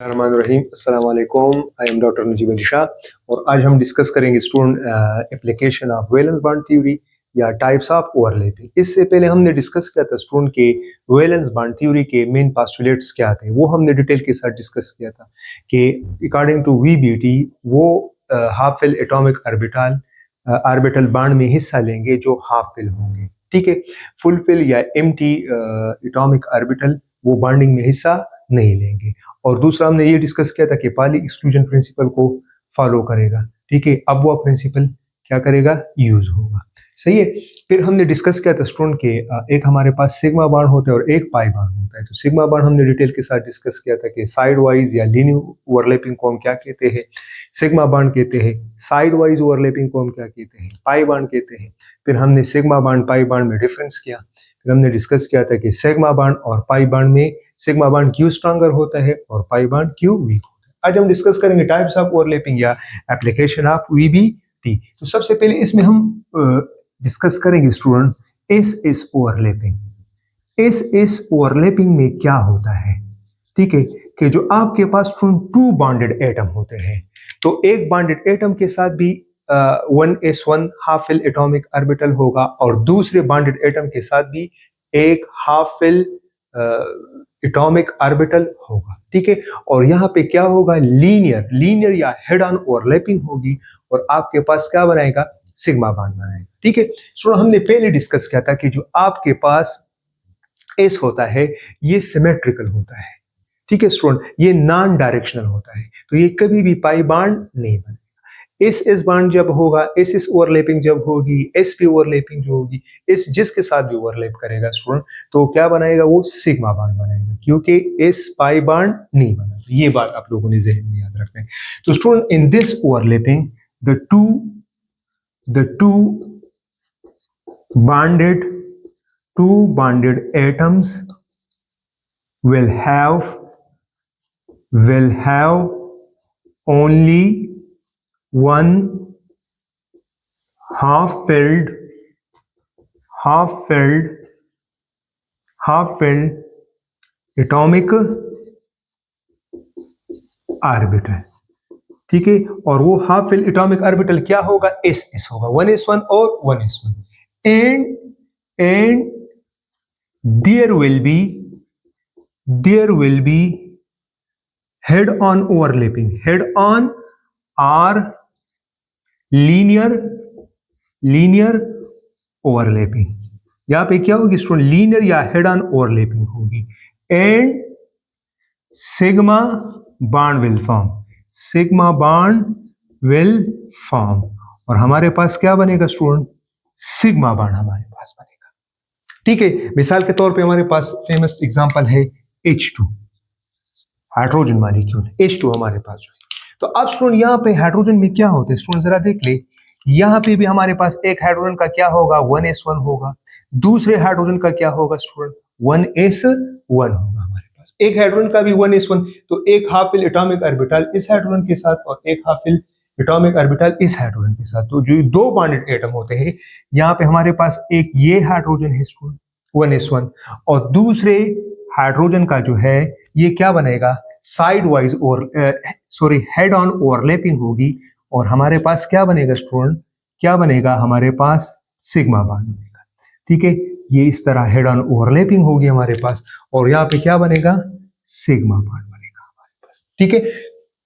रहीम अस्सलाम वालेकुम। I am doctor Najeeb Ali Shah और आज हम डिस्कस करेंगे student application of valence bond theory या टाइप्स ऑफ ओवरलैपिंग। इससे पहले हमने डिस्कस किया था स्टूडेंट के वैलेंस बॉन्ड थ्योरी के मेन पोस्टुलेट्स क्या थे, वो हमने डिटेल के साथ डिस्कस किया था कि अकॉर्डिंग टू वीबीटी वो half fill atomic orbital bond में हिस्सा लेंगे जो हाफ फिल होंगे, ठीक है। फुल फिल या एम्प्टी एटॉमिक ऑर्बिटल वो बॉन्डिंग में हिस्सा नहीं लेंगे। और दूसरा हमने ये डिस्कस किया था कि पाली एक्सक्लूजन प्रिंसिपल को फॉलो करेगा, ठीक है। अब वो प्रिंसिपल क्या करेगा, यूज होगा, सही है। फिर हमने डिस्कस किया था स्टूडेंट के एक हमारे पास सिग्मा बॉन्ड होता है और एक पाई बॉन्ड होता है। तो सिग्मा बॉन्ड हमने डिटेल के साथ डिस्कस किया था कि साइड वाइज या लीनियर ओवरलैपिंग को हम क्या कहते हैं, सिग्मा बॉन्ड कहते हैं। साइड वाइज ओवरलैपिंग को हम क्या कहते हैं, पाई बॉन्ड कहते हैं। फिर हमने सिग्मा बॉन्ड पाई बॉन्ड में डिफरेंस किया। फिर हमने डिस्कस किया था कि सिग्मा बॉन्ड और पाई बॉन्ड में सिग्मा बॉन्ड क्यों स्ट्रॉन्गर होता है और पाई बॉन्ड क्यों वीक होता है। आज हम डिस्कस करेंगे टाइप्स ऑफ ओवरलैपिंग या एप्लीकेशन ऑफ वीबीटी। तो सबसे पहले इसमें हम डिस्कस करेंगे student S overlapping. S overlapping में क्या होता है, ठीक है, कि जो आपके पास टू बॉन्डेड एटम होते हैं, तो एक बॉन्डेड एटम के साथ भी 1s1 half fill atomic orbital होगा और दूसरे बॉन्डेड एटम के साथ भी एक हाफ फिल एटॉमिक ऑर्बिटल होगा, ठीक है। और यहाँ पे क्या होगा, लीनियर या हेड ऑन ओवरलैपिंग होगी और आपके पास क्या बनाएगा, सिग्मा बॉन्ड बनाएगा, ठीक है। सो हमने पहले डिस्कस किया था कि जो आपके पास एस होता है ये सिमेट्रिकल होता है, ठीक है स्टूडेंट, ये नॉन डायरेक्शनल होता है, तो ये कभी भी पाई बॉन्ड नहीं बनेगा। एस बॉन्ड जब होगा, एस ओवरलैपिंग जब होगी, एस पी ओवरलैपिंग जो होगी, एस जिसके साथ भी ओवरलैप करेगा स्टूडेंट, तो क्या बनाएगा, वो सिग्मा बॉन्ड बनाएगा, क्योंकि एस पाई बॉन्ड नहीं बना। ये बात आप लोगों ने जहन में याद रखना है। तो student in this overlapping the two bonded atoms will have only one half-filled atomic orbital, ठीक है। और वो हाफ फिल एटॉमिक ऑर्बिटल क्या होगा, एस होगा, 1s1 और 1s1 and there will be head on overlapping, head on or linear overlapping। यहां पे क्या होगी स्टूडेंट, लीनियर या हेड ऑन ओवरलैपिंग होगी and sigma bond will form और हमारे पास क्या बनेगा स्टूडेंट, सिग्मा बॉन्ड हमारे पास बनेगा, ठीक है। मिसाल के तौर पे हमारे पास फेमस एग्जांपल है H2 हाइड्रोजन मॉलिक्यूल, H2 हमारे पास जो है। तो अब स्टूडेंट यहाँ पे हाइड्रोजन में क्या होता है स्टूडेंट, जरा देख ले, यहाँ पे भी हमारे पास एक हाइड्रोजन का क्या होगा, 1s1 होगा, दूसरे हाइड्रोजन का क्या होगा स्टूडेंट, 1s1 होगा हमारे पास। एक हाइड्रोजन का भी 1s1, तो एक हाफ फिल एटॉमिक ऑर्बिटल इस हाइड्रोजन के साथ और एक हाफ फिल एटॉमिक ऑर्बिटल इस हाइड्रोजन के साथ। तो जो दो बॉन्डेड एटम होते हैं, यहाँ पे हमारे पास एक ये हाइड्रोजन है स्टूडेंट 1s1 और दूसरे हाइड्रोजन का जो है ये क्या बनेगा, साइड वाइज और हेड ऑन ओवरलैपिंग होगी और हमारे पास क्या बनेगा स्टूडेंट, क्या बनेगा हमारे पास, सिग्मा बॉन्ड बनेगा, ठीक है। ये इस तरह हेड ऑन ओवरलैपिंग होगी हमारे पास और यहाँ पे क्या बनेगा, सिग्मा बॉन्ड बनेगा हमारे पास, ठीक है।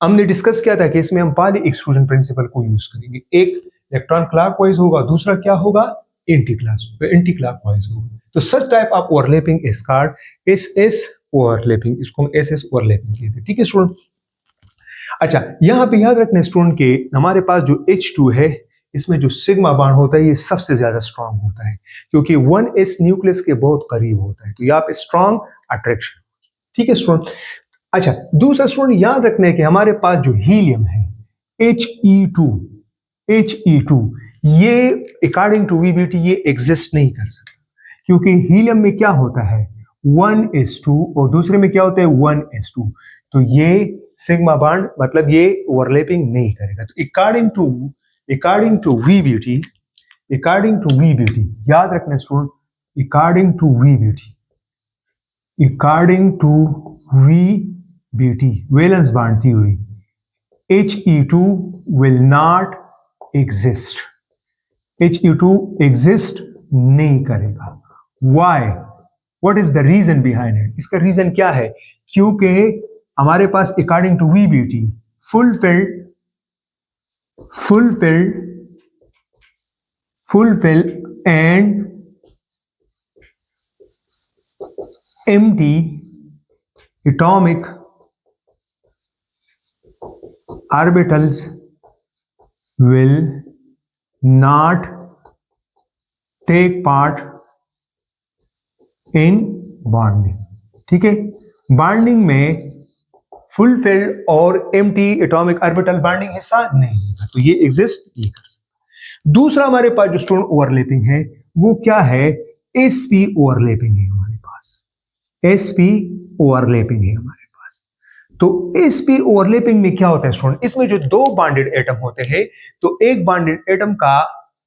हमने डिस्कस किया था कि इसमें हम पाली एक्सक्लूजन प्रिंसिपल को यूज करेंगे। एक इलेक्ट्रॉन क्लॉकवाइज होगा, दूसरा क्या होगा, एंटी क्लॉकवाइज होगा। तो such type of overlapping is called S overlapping, इसको हम एस ओवरलैपिंग कहते हैं, ठीक है स्टूडेंट। अच्छा, यहाँ पे याद रखना स्टूडेंट के हमारे पास जो H2 है इसमें जो सिग्मा बॉन्ड होता है ये सबसे ज्यादा स्ट्रांग होता है क्योंकि 1s न्यूक्लियस के बहुत करीब होता है, तो यहाँ पे स्ट्रांग अट्रैक्शन, ठीक है स्टूडेंट। अच्छा, दूसरा स्टूडेंट याद रखना है कि हमारे पास जो हीलियम है He2 ये अकॉर्डिंग टू वीबीटी ये एग्जिस्ट नहीं कर सकता क्योंकि हीलियम में क्या होता है 1s2 और दूसरे में क्या होता है 1s2, तो ये सिग्मा बॉन्ड मतलब ये ओवरलैपिंग नहीं करेगा। तो अकॉर्डिंग टू वीबीटी याद रखना student, according to V BT, valence bond theory, He2 will not exist. He2 exist नहीं करेगा. Why? What is the reason behind it? इसका रीजन क्या है? क्योंकि हमारे पास according to VBT fulfilled and empty atomic orbitals will not take part in bonding. ठीक है, बॉन्डिंग में फुलफिल्ड और एम्प्टी एटॉमिक ऑर्बिटल बॉन्डिंग हिस्सा नहीं लेगा, तो ये एग्जिस्ट नहीं कर सकता. दूसरा हमारे पास जो स्टोन ओवरलैपिंग है वो क्या है? sp ओवरलैपिंग है हमारे पास. sp ओवरलैपिंग है हमारे पास. तो sp ओवरलैपिंग में क्या होता है स्टूडेंट? इसमें जो दो बॉन्डेड एटम होते हैं तो एक बॉन्डेड एटम का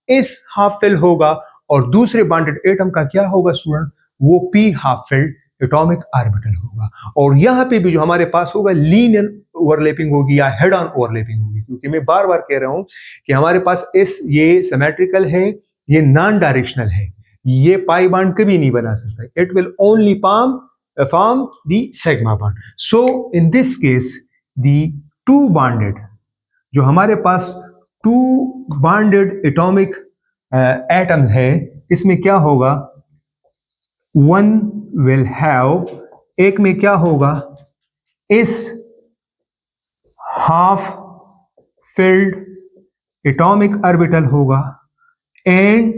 s हाफ फिल होगा और दूसरे बॉन्डेड एटम का क्या होगा स्टूडेंट? वो p half filled atomic orbital होगा. और यहां पे भी जो हमारे पास होगा लीनियर ओवरलैपिंग होगी या हेड ऑन ओवरलैपिंग होगी, क्योंकि मैं बार बार कह रहा हूं कि हमारे पास एस ये सिमेट्रिकल है, ये नॉन डायरेक्शनल है, ये पाई बॉन्ड कभी नहीं बना सकता. It will only form the sigma bond. So in this case the two bonded जो हमारे पास टू बॉन्डेड एटॉमिक एटम है, इसमें क्या होगा? वन विल हैव, एक में क्या होगा? इस हाफ फिल्ड एटॉमिक ऑर्बिटल होगा एंड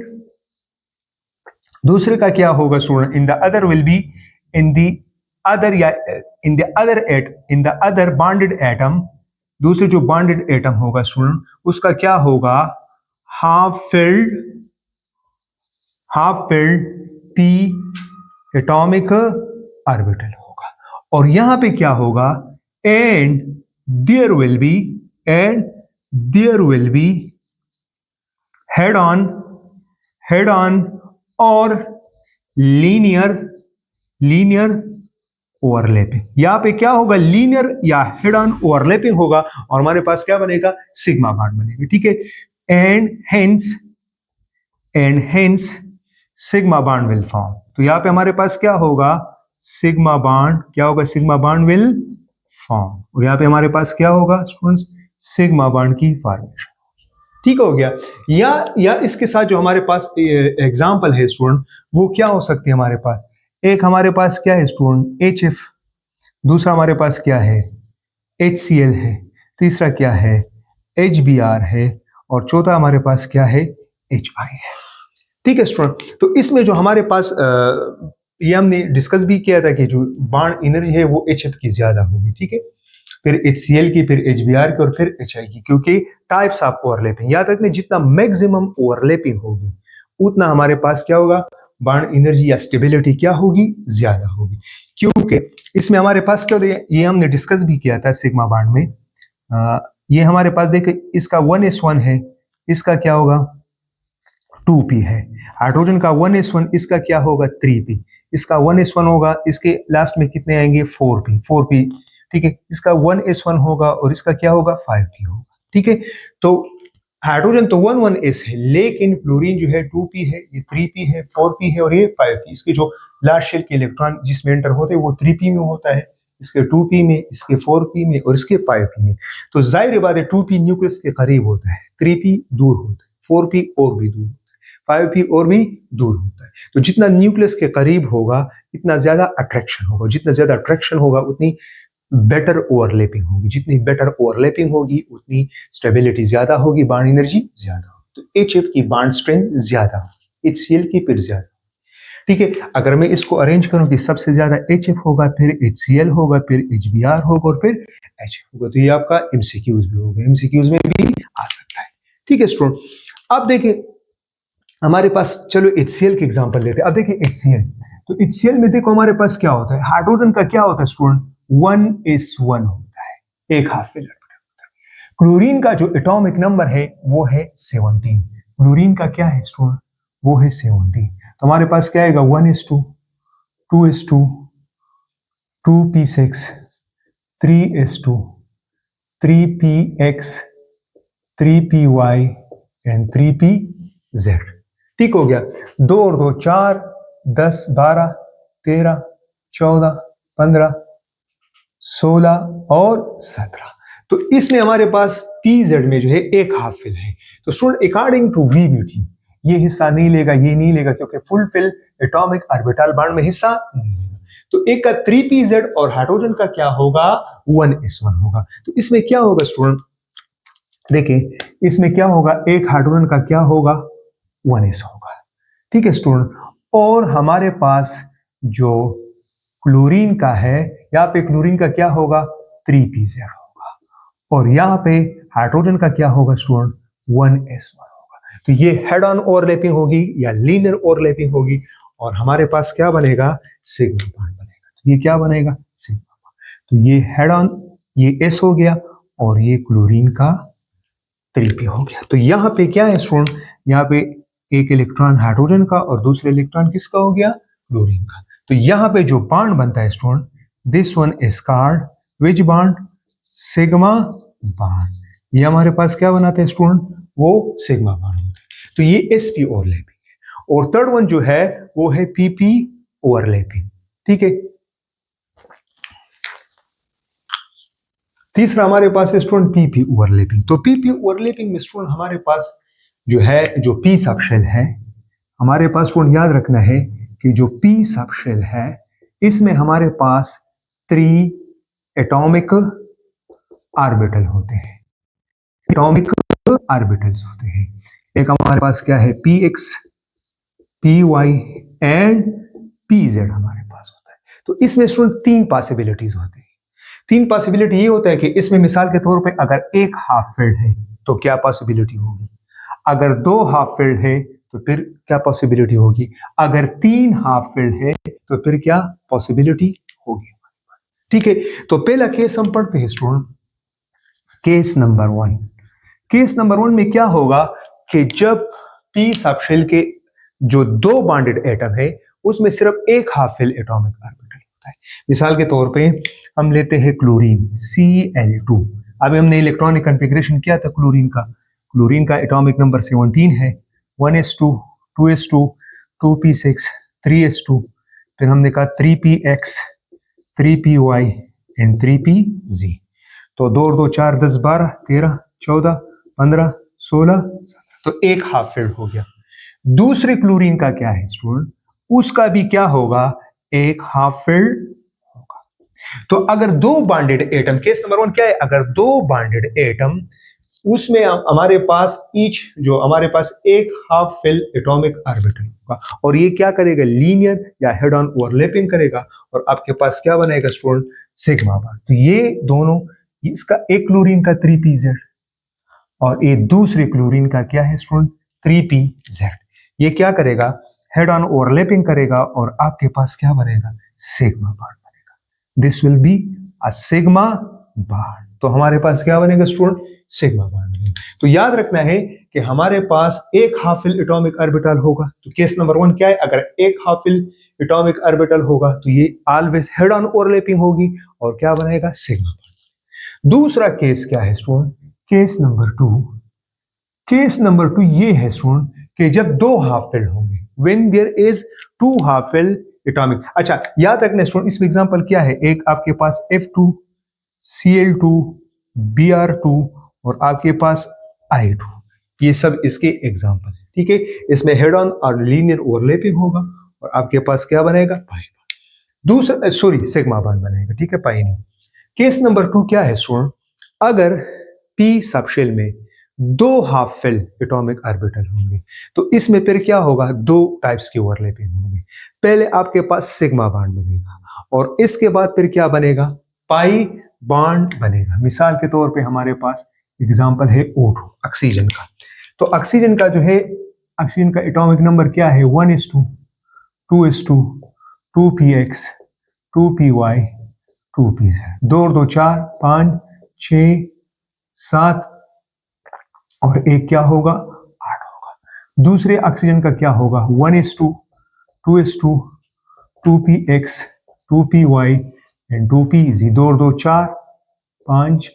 दूसरे का क्या होगा student? In the other will be in the other या in the other bonded atom, दूसरे जो बॉन्डेड एटम होगा स्टूडेंट उसका क्या होगा? Half filled p atomic orbital होगा. और यहां पे क्या होगा? And there will be head on और लीनियर ओवरलैपिंग. यहां पे क्या होगा? लीनियर या हेड ऑन ओवरलैपिंग होगा और हमारे पास क्या बनेगा? सिग्मा बॉन्ड बनेगा. ठीक है, and hence sigma bond will form. तो यहां पे हमारे पास क्या होगा? Sigma bond. क्या होगा? Sigma bond will form. और यहां पे हमारे पास क्या होगा स्टूडेंट्स? सिग्मा बॉन्ड की फॉर्मेशन. ठीक हो गया. या इसके साथ जो हमारे पास एग्जांपल है स्टूडेंट वो क्या हो सकती है? हमारे पास एक हमारे पास क्या है स्टूडेंट? HF. दूसरा हमारे पास क्या है? HCl है. तीसरा क्या है? HBr है. और चौथा हमारे पास क्या है? HI है. ठीक है स्टूडेंट, तो इसमें जो हमारे पास ये हमने डिस्कस भी किया था कि जो बॉन्ड एनर्जी है वो HF की ज्यादा होगी. ठीक है, फिर HCl की, फिर HBr की और फिर HI की, क्योंकि टाइप्स ऑफ ओवरलैपिंग याद रखने, जितना मैक्सिमम ओवरलैपिंग होगी उतना हमारे पास क्या होगा? बॉन्ड एनर्जी या स्टेबिलिटी क्या होगी? ज्यादा होगी. क्योंकि इसमें हमारे पास क्या होता है, ये हमने डिस्कस भी किया था सिग्मा बॉन्ड में. ये हमारे पास देखिए इसका 1s1 है, इसका क्या होगा? 2p है. हाइड्रोजन का 1s1, इसका क्या होगा? 3p. इसका 1s1 होगा, इसके लास्ट में कितने आएंगे? 4p. ठीक है, इसका 1s1 होगा और इसका क्या होगा? 5p होगा. ठीक है, तो हाइड्रोजन तो 1,1s है, लेकिन फ्लोरीन जो है 2p है, ये 3p है, 4p है और ये 5p. इसके जो लास्ट शेल के इलेक्ट्रॉन जिसमें एंटर होते हैं वो 3p में होता है, इसके 2p में, इसके 4p में और इसके 5p में. तो जाहिर बात है 2p न्यूक्लियस के करीब होता है, 3p दूर होता है, 4p और भी दूर, 5p और भी दूर होता है. तो जितना न्यूक्लियस के करीब होगा इतना ज्यादा अट्रैक्शन होगा, जितना ज्यादा अट्रैक्शन होगा उतनी बेटर ओवरलैपिंग होगी, जितनी बेटर ओवरलैपिंग होगी उतनी स्टेबिलिटी ज्यादा होगी, बॉन्ड एनर्जी ज्यादा होगी. तो HF की बॉन्ड स्ट्रेंथ ज्यादा होगी, HCl की फिर ज्यादा. ठीक है, अगर मैं इसको अरेंज करूं कि सबसे ज्यादा HF होगा, फिर HCl होगा, फिर HBr होगा और फिर HF होगा, तो ये आपका MCQs भी होगा, MCQs में भी आ सकता है. ठीक है स्टूडेंट, अब देखिए हमारे पास, चलो HCl के एग्जांपल लेते हैं. अब देखिए HCl, तो HCl में देखो हमारे पास क्या होता है? हाइड्रोजन का क्या होता है स्टूडेंट? 1s1 होता है, एक हाफ फिल्ड ऑर्बिटल होता है. क्लोरीन का जो एटॉमिक नंबर है वो है 17. क्लोरीन का क्या है स्टूडेंट? वो है 17. तो हमारे पास क्या आएगा? 1s2, 2s2, 2p6, 3s2, 3px, 3py and 3pz। ठीक हो गया। 2 और 2 4, 10 12 13 14 15 16 और 17। तो इसमें हमारे पास pz में जो है एक हाफ फिल है। तो स्टूडेंट अकॉर्डिंग टू VBT ये हिस्सा नहीं लेगा, ये नहीं लेगा, क्योंकि full fill atomic orbital bond में हिस्सा नहीं लेगा। तो एक का 3pz और हाइड्रोजन का क्या होगा, 1s1 होगा। तो इसमें क्या होगा स्टूडेंट, देखिए इसमें क्या होगा, एक हाइड्रोजन का क्या होगा, 1s होगा। ठीक है स्टूडेंट। और हमारे पास जो क्लोरीन का है, यहाँ पे क्लोरीन का क्या होगा, 3pz होगा। और यहाँ पे हाइड्रोजन का क्या होगा स्टूडेंट, 1s1 होगा। तो ये हेड ऑन ओवरलैपिंग होगी या लीनियर ओवरलैपिंग होगी, और हमारे पास क्या बनेगा, सिग्मा बॉन्ड बनेगा। तो ये क्या बनेगा, सिग्मा बॉन्ड। तो ये हेड ऑन, ये s हो गया, और ये क्लोरीन का 3p हो गया। तो यहाँ पे क्या है स्टूडेंट, यहाँ पे एक इलेक्ट्रॉन हाइड्रोजन का और दूसरा इलेक्ट्रॉन किसका हो गया, क्लोरीन का। तो यहाँ पे जो बॉन्ड बनता है student, this one is called which bond, sigma bond. ये हमारे पास क्या बनाते हैं स्टूडेंट, वो सिग्मा बॉन्ड होता है। तो ये sp ओवरलैपिंग है। और थर्ड वन जो है वो है pp ओवरलैपिंग। ठीक है। तीसरा हमारे पास है स्टूडेंट पीपी ओवरलैपिंग। तो पीपी ओवरलैपिंग में स्टूडेंट हमारे पास जो है, जो पी सबशेल है, हमारे पास स्टूडेंट याद रखना है कि जो पी सबशेल है इसमें हमारे पास 3 एटॉमिक ऑर्बिटल होते हैं, एटॉमिक ऑर्बिटल्स होते हैं। एक हमारे पास क्या है, px, py एंड pz हमारे पास होता है। तो इसमें स्टूडेंट 3 पॉसिबिलिटीज होती है। 3 पॉसिबिलिटी ये होता है कि इसमें मिसाल के तौर पे अगर एक हाफ फिल्ड है तो क्या पॉसिबिलिटी होगी, अगर 2 हाफ फिल्ड है तो फिर क्या पॉसिबिलिटी होगी, अगर 3 हाफ फिल्ड है तो फिर क्या पॉसिबिलिटी होगी। ठीक है। तो पहला केस हम पढ़ते हैं student, case number 1। Case number 1 में क्या होगा कि जब पी सबशेल के जो 2 बॉन्डेड एटम है उसमें सिर्फ एक हाफ फिल एटॉमिक ऑर्बिटल होता है। मिसाल के तौर पे हम लेते हैं क्लोरीन Cl2। अभी हमने इलेक्ट्रॉनिक कॉन्फ़िगरेशन किया था क्लोरीन का। क्लोरीन का एटॉमिक नंबर 17 है, 1s2, 2s2, 2p6, 3s2, फिर हमने कहा 3px, 3py एंड 3pz। तो 2 और 2 4, 10 12 13 14 15 16 17। तो एक हाफ फिल्ड हो गया। दूसरे क्लोरीन का क्या है स्टूडेंट, उसका भी क्या होगा, एक हाफ फिल्ड होगा। तो अगर 2 बॉन्डेड एटम, केस नंबर 1 क्या है, अगर 2 बॉन्डेड एटम, उसमें हमारे पास ईच जो हमारे पास एक हाफ फिल एटॉमिक ऑर्बिटल होगा, और ये क्या करेगा, लीनियर या हेड ऑन ओवरलैपिंग करेगा, और आपके पास क्या बनेगा स्टूडेंट, सिग्मा बॉन्ड। तो ये दोनों, इसका एक क्लोरीन का 3pz और ये दूसरे क्लोरीन का क्या है स्टूडेंट, 3pz। ये क्या करेगा, हेड ऑन ओवरलैपिंग करेगा, और आपके पास क्या बनेगा, सिग्मा बॉन्ड बनेगा। This will be a sigma bond. तो हमारे पास क्या बनेगा स्टूडेंट, सिग्मा बॉन्ड बनेगा। तो याद रखना है कि हमारे पास एक हाफ फिल एटॉमिक ऑर्बिटल होगा। तो केस नंबर 1 क्या है, अगर एक हाफ फिल एटॉमिक ऑर्बिटल होगा तो ये ऑलवेज हेड ऑन ओवरलैपिंग होगी, और क्या बनेगा, सिग्मा बॉन्ड। दूसरा केस क्या है student, case number 2। Case number 2 ये है स्टूडेंट कि जब 2 हाफ फिल होंगे, when there is 2 half fill atomic. अच्छा याद रखना स्टूडेंट, इसमें एग्जांपल क्या है, एक आपके पास F2, Cl2, Br2 और आपके पास I2, ये सब इसके एग्जांपल है। ठीक है। इसमें हेड ऑन और लीनियर ओवरलैपिंग होगा, और आपके पास क्या बनेगा, पाई बॉन्ड। दूसरा सॉरी सिग्मा बॉन्ड बनेगा। ठीक है, पाई नहीं। केस नंबर 2 क्या है स्टूडेंट, अगर पी सबशेल में 2 हाफ फिल एटॉमिक ऑर्बिटल होंगे तो इसमें फिर क्या होगा, 2 टाइप्स की ओवरलैपिंग होंगी। पहले आपके पास सिग्मा बॉन्ड बनेगा, और इसके बाद फिर क्या बनेगा, पाई बॉन्ड बनेगा। मिसाल के तौर पे हमारे पास एग्जांपल है O2, ऑक्सीजन का। तो ऑक्सीजन का जो है, ऑक्सीजन का एटॉमिक नंबर क्या है, 1s2, 2s2, 2px, 2py, 2pz। 2 और 2 4 5 6 7 और एक क्या होगा, 8 होगा। दूसरे ऑक्सीजन का क्या होगा, 1s2, 2s2, 2px, 2py and 2pz। 2 और 2 4 5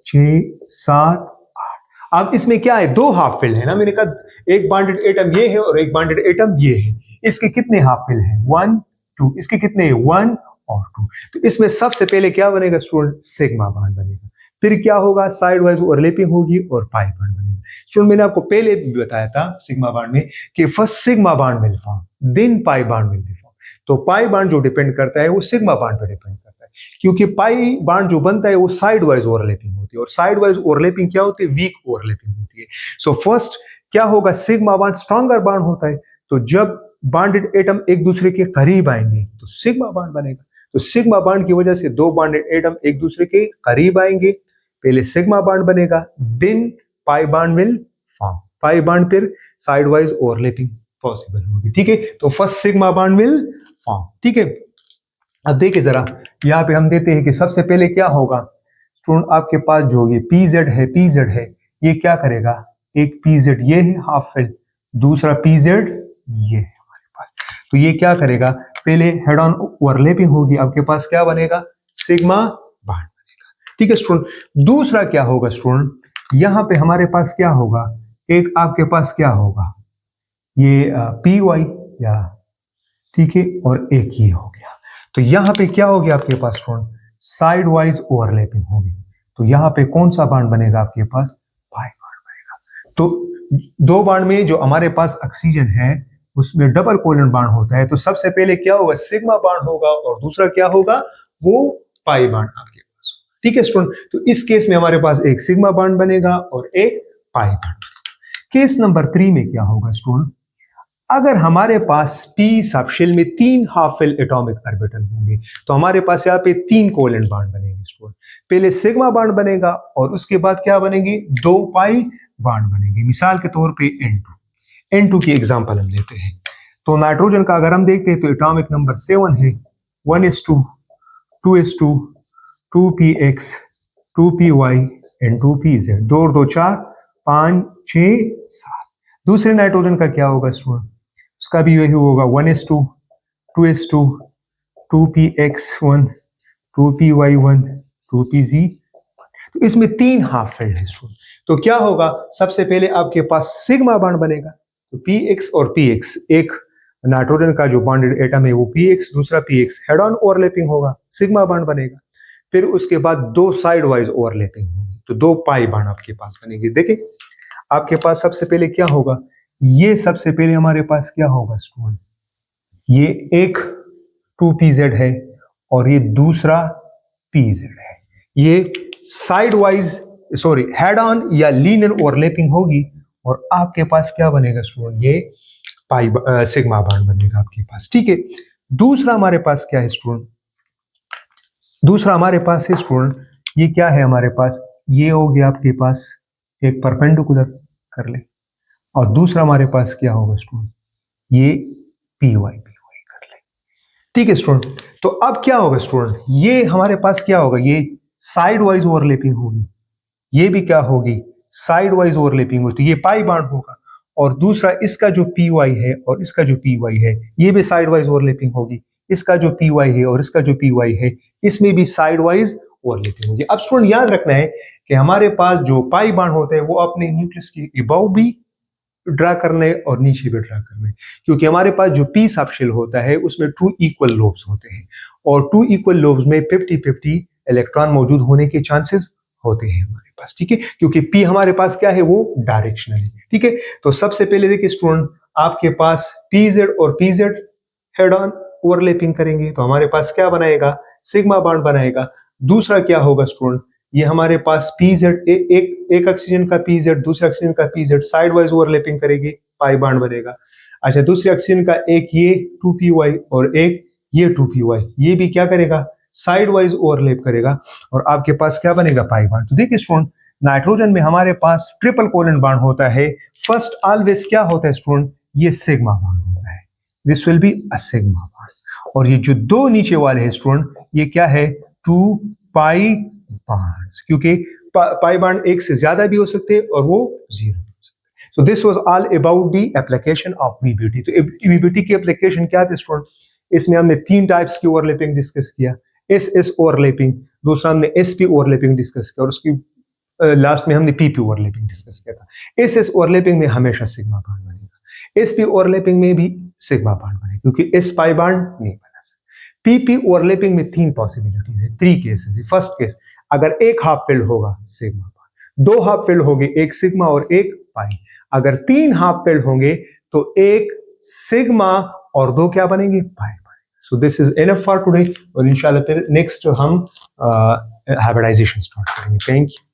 6 7 8। अब इसमें क्या है, दो हाफ फिल है ना, मैंने कहा एक बॉन्डेड एटम ये है और एक बॉन्डेड एटम ये है। इसके कितने हाफ फिल हैं, 1 2। इसके कितने, 1 और 2। तो इसमें सबसे पहले क्या बनेगा स्टूडेंट, सिग्मा बॉन्ड बनेगा। फिर क्या होगा, साइड वाइज ओवरलैपिंग होगी और पाई बॉन्ड बनेगा। स्टूडेंट मैंने आपको पहले भी बताया था सिग्मा बॉन्ड में कि first sigma bond will form then pi bond will be form. तो पाई बॉन्ड जो डिपेंड करता है वो सिग्मा बॉन्ड पर डिपेंड करता है, क्योंकि पाई बॉन्ड जो बनता है वो साइड वाइज ओवरलैपिंग होती है, और साइड वाइज ओवरलैपिंग क्या होती है, वीक ओवरलैपिंग होती है। सो फर्स्ट क्या होगा, सिग्मा बॉन्ड स्ट्रॉन्गर बॉन्ड होता है, तो जब बॉन्डेड एटम एक दूसरे के करीब आएंगे तो सिग्मा बॉन्ड बनेगा। तो सिग्मा बॉन्ड की वजह से दो बॉन्डेड एटम एक दूसरे के करीब आएंगे, पहले सिग्मा बॉन्ड बनेगा, then pi bond will form. Pi bond फिर साइड वाइज ओवरलैपिंग पॉसिबल होगी, ठीक है। तो first sigma bond will form, ठीक है। अब देखिए जरा, यहाँ पे हम देते हैं कि सबसे पहले क्या होगा स्टूडेंट, आपके पास जो ये पीजेड है, पीजेड है, ये क्या करेगा, एक पीजेड ये है हाफ फिल, दूसरा पीजेड ये है हमारे पास। तो ये क्या करेगा, पहले हेड ऑन ओवरलैपिंग होगी, आपके पास क्या बनेगा, सिग्मा बॉन्ड बनेगा, ठीक है स्टूडेंट। दूसरा क्या होगा स्टूडेंट, यहां पे हमारे पास क्या होगा, एक आपके पास क्या होगा, ये पी वाई या, ठीक है, और एक ये हो गया। तो यहां पे क्या हो गया आपके पास स्टूडेंट, साइड वाइज ओवरलैपिंग होगी, तो यहां पे कौन सा बॉन्ड बनेगा आपके पास, पाई बॉन्ड बनेगा। तो दो बॉन्ड में जो हमारे पास ऑक्सीजन है उसमें डबल कोवलेंट बॉन्ड होता है, तो सबसे पहले क्या होगा, सिग्मा बॉन्ड होगा, और दूसरा क्या होगा, वो पाई बॉन्ड आपके पास, ठीक है स्टूडेंट। तो इस केस में हमारे पास एक सिग्मा बॉन्ड बनेगा और एक पाई बॉन्ड। केस नंबर 3 में क्या होगा स्टूडेंट, अगर हमारे पास p सबशेल में 3 हाफ फिल एटॉमिक ऑर्बिटल होंगे तो हमारे पास यहाँ पे 3 कोवलेंट बॉन्ड बनेंगे स्टूडेंट। पहले सिग्मा बॉन्ड बनेगा और उसके बाद क्या बनेंगे, 2 पाई बॉन्ड बनेंगे। मिसाल के तौर पे N2 की एग्जांपल हम लेते हैं। तो नाइट्रोजन का अगर हम देखते हैं तो एटॉमिक नंबर 7 है, 1s2 2s2 2px 2py and 2pz, 2 और 2 4 5 6 7। दूसरे नाइट्रोजन का क्या होगा स्टूडेंट, उसका भी यही होगा, 1s2 2s2 2px1 2py1 2pz। तो इसमें 3 हाफ फिल्ड है स्टूडेंट। तो क्या होगा, सबसे पहले आपके पास सिग्मा बॉन्ड बनेगा, तो px और px, एक नाइट्रोजन का जो बॉन्डेड एटम है वो px, दूसरा px, हेड ऑन ओवरलैपिंग होगा, सिग्मा बॉन्ड बनेगा। फिर उसके बाद 2 साइड वाइज ओवरलैपिंग होगी, तो 2 पाई बॉन्ड आपके पास बनेगी। देखिए आपके पास सबसे पहले क्या होगा, ये सबसे पहले हमारे पास क्या होगा स्टूडेंट, ये एक 2pz है और ये दूसरा pz है। ये side wise sorry head on या लीनियर ओवरलैपिंग होगी और आपके पास क्या बनेगा स्टूडेंट, ये पाई सिग्मा बॉन्ड बनेगा आपके पास, ठीक है। दूसरा हमारे पास क्या है स्टूडेंट, दूसरा हमारे पास है स्टूडेंट, ये क्या है हमारे पास, ये हो गया आपके पास एक परपेंडिकुलर कर ले, और दूसरा हमारे पास क्या होगा स्टूडेंट, ये पी वाई कर ले, ठीक है स्टूडेंट। तो अब क्या होगा स्टूडेंट, ये हमारे पास क्या होगा, ये साइड वाइज ओवरलैपिंग होगी, ये भी क्या होगी, साइड वाइज ओवरलैपिंग होती है, ये पाई बॉन्ड होगा, और दूसरा इसका जो पी वाई है और इसका जो पी वाई है ये भी साइड वाइज ओवरलैपिंग होगी, इसका जो पी वाई है और इसका जो पी वाई है इसमें भी साइड वाइज ओवरलैपिंग होगी। अब स्टूडेंट याद रखना है कि हमारे पास जो पाई बॉन्ड होते हैं वो अपने न्यूक्लियस के अबव भी ड्रा करने और नीचे भी ड्रा करने, क्योंकि हमारे पास जो पी सबशेल होता है उसमें 2 इक्वल लोब्स होते हैं और 2 इक्वल लोब्स में 50-50 इलेक्ट्रॉन मौजूद होने के चांसेस होते हैं हमारे पास, ठीक है, क्योंकि पी हमारे पास क्या है, वो डायरेक्शनल है, ठीक है। तो सबसे पहले देखिए स्टूडेंट, आपके पास पीजेड और पीजेड हेड ऑन ओवरलैपिंग करेंगे तो हमारे पास क्या बनाएगा, सिग्मा बॉन्ड बनाएगा। दूसरा क्या होगा स्टूडेंट, ये हमारे पास पीजेड एक ऑक्सीजन का पीजेड दूसरे ऑक्सीजन का पीजेड साइड वाइज ओवरलैपिंग करेगी, पाई बॉन्ड बनेगा। अच्छा, दूसरे ऑक्सीजन का एक ये 2py और एक ये 2py, ये भी क्या करेगा, साइड वाइज ओवरलैप करेगा और आपके पास क्या बनेगा, पाई बॉन्ड। तो देखिए स्टूडेंट, नाइट्रोजन में हमारे पास ट्रिपल कोवलेंट बॉन्ड होता है, फर्स्ट ऑलवेज क्या होता है स्टूडेंट, ये सिग्मा बॉन्ड होता है, this will be a sigma bond. और ये जो दो नीचे वाले हैं स्टूडेंट, ये क्या है, 2 पाई बॉन्ड्स, क्योंकि पाई बॉन्ड एक से ज्यादा भी हो सकते हैं और वो 0 हो सकते हैं। So this was all about the application of VBT. तो वीबीटी की एप्लीकेशन क्या थी स्टूडेंट, इसमें हमने 3 टाइप्स की ओवरलैपिंग डिस्कस किया। एस एस ओवरलैपिंग, दूसरा हमने एस पी ओवरलैपिंग डिस्कस किया और उसकी लास्ट में हमने पी पी ओवरलैपिंग डिस्कस किया था। एस एस ओवरलैपिंग में हमेशा सिग्मा बांड बनेगा, एस पी ओवरलैपिंग में भी सिग्मा बांड बनेगा क्योंकि एस पाई बांड नहीं बना सकता। पी पी ओवरलैपिंग में 3 पॉसिबिलिटीज है, 3 केसेस है। फर्स्ट केस, अगर एक हाफ फिल होगा सिग्मा बांड, 2 हाफ फिल होंगे, एक सिग्मा और एक पाई। अगर 3 हाफ फिल होंगे तो एक सिग्मा और 2 क्या बनेंगे, पाई बनेंगे। So this is enough for today और इंशाल्लाह फिर नेक्स्ट हम हाइब्रिडाइजेशन स्टार्ट करेंगे। Thank you.